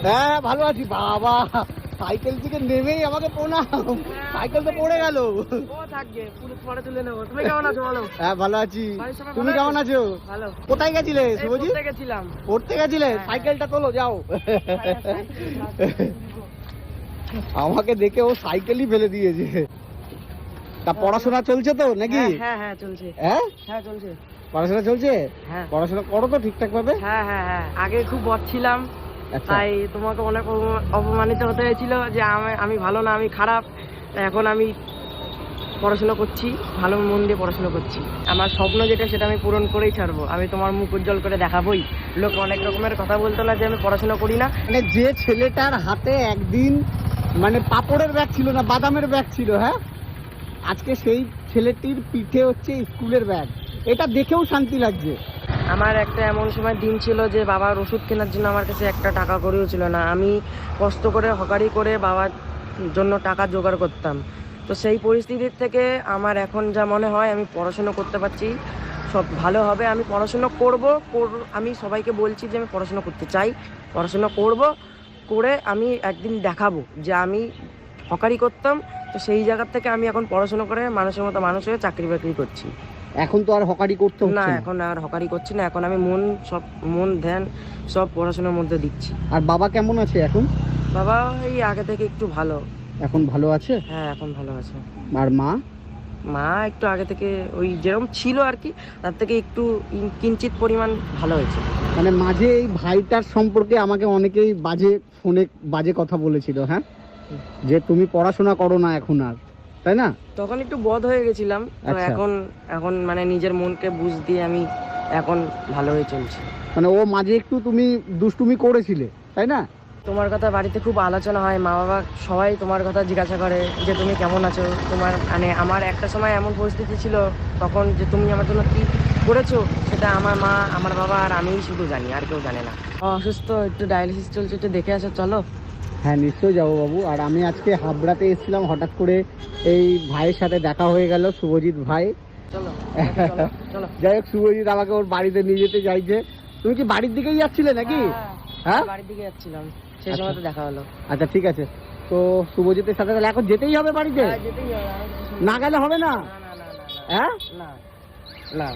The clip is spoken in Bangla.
হ্যাঁ ভালো আছি বাবা। সাইকেল থেকে নেমেই আমাকে প্রণাম। সাইকেল তো পড়ে গেল। হ্যাঁ ভালো আছি, তুমি কেমন আছো? কোথায় গেছিলে শুভজিৎ? পড়তে গেছিলে? সাইকেলটা তোলো যাও। আমাকে দেখে ও সাইকেলই ফেলে দিয়েছে। তা পড়াশোনা চলছে তো নাকি? হ্যাঁ হ্যাঁ চলছে। হ্যাঁ চলছে। পড়াশোনা চলছে? হ্যাঁ পড়াশোনা করো তো ঠিকঠাক ভাবে? হ্যাঁ আগে খুব বদ ছিলাম, তাই তোমাকে অনেক অপমানিত হতে হয়েছিল যে আমি ভালো না, আমি খারাপ। এখন আমি পড়াশোনা করছি, ভালো মন দিয়ে পড়াশোনা করছি। আমার স্বপ্ন যেটা সেটা আমি পূরণ করেই ছাড়বো। আমি তোমার মুখ উজ্জ্বল করে দেখাবোই। লোক অনেক রকমের কথা বলতো না যে আমি পড়াশোনা করি না। মানে যে ছেলেটার হাতে একদিন মানে পাপড়ের ব্যাগ ছিল না, বাদামের ব্যাগ ছিল, হ্যাঁ, আজকে সেই ছেলেটির পিঠে হচ্ছে স্কুলের ব্যাগ। এটা দেখেও শান্তি লাগছে। আমার একটা এমন সময় দিন ছিল যে বাবার ওষুধ কেনার জন্য আমার কাছে একটা টাকা করেও ছিল না। আমি কষ্ট করে হকারি করে বাবার জন্য টাকা জোগাড় করতাম। তো সেই পরিস্থিতির থেকে আমার এখন যা মনে হয় আমি পড়াশুনো করতে পারছি, সব ভালো হবে। আমি পড়াশুনো করব, আমি সবাইকে বলছি যে আমি পড়াশুনো করতে চাই, পড়াশুনো করব, করে আমি একদিন দেখাবো যে আমি হকারি করতাম। তো সেই জায়গার থেকে আমি এখন পড়াশুনো করে মানুষের মতো মানুষ হয়ে চাকরি বাকরি করছি। এখন তো আর হকারি করতে হচ্ছে না, না? এখন আর হকারি করছি না। এখন আমি মন ধ্যান সব পড়াশোনার মধ্যে দিচ্ছি। আর বাবা কেমন আছে এখন? বাবা এই আগে থেকে একটু ভালো। এখন ভালো আছে? হ্যাঁ এখন ভালো আছে। আর মা? মা একটু আগে থেকে ওই যেরকম ছিল আর কি, তার থেকে একটু কিঞ্চিত পরিমাণ ভালো হয়েছে। মানে মাঝে এই ভাইটার সম্পর্কে আমাকে অনেকেই ফোনে বাজে কথা বলেছিল, হ্যাঁ, যে তুমি পড়াশোনা করো না এখন আর, তাই না? তখন একটু বদ হয়ে গেছিলাম। তো আচ্ছা। এখন মানে নিজের মনকে বুঝ দিয়ে আমি এখন ভালো হয়ে চলছি। মানে ও মাঝে একটু তুমি দুষ্টুমি করেছিলে, তাই না? তোমার কথা বাড়িতে খুব আলোচনা হয়, মা বাবা সবাই তোমার কথা জিজ্ঞাসা করে যে তুমি কেমন আছো। তোমার মানে আমার একটা সময় এমন পরিস্থিতি ছিল তখন যে তুমি আমার জন্য কি করেছো সেটা আমার মা, আমার বাবা আর আমিই শুধু জানি, আর কেউ জানে না। অসুস্থ, একটু ডায়ালিসিস চলছে, একটু দেখে আসো চলো। হ্যাঁ নিশ্চয়ই যাবো বাবু। আর আমি আজকে হাবড়াতে এসেছিলাম, হঠাৎ করে এই ভাইয়ের সাথে দেখা হয়ে গেল, শুভজিৎ ভাই। চলো চলো। যাই হোক, শুভজিৎ আমাকে ওর বাড়িতে নিয়ে যেতে চাইছে। তুমি কি বাড়ির দিকেই যাচ্ছিলে নাকি? হ্যাঁ বাড়ির দিকে যাচ্ছিলাম, সেই সময় তো দেখা হলো। আচ্ছা ঠিক আছে। তো শুভজিতের সাথে তাহলে এখন যেতেই হবে বাড়িতে? যেতেই হবে, না গেলে হবে না? না। হ্যাঁ না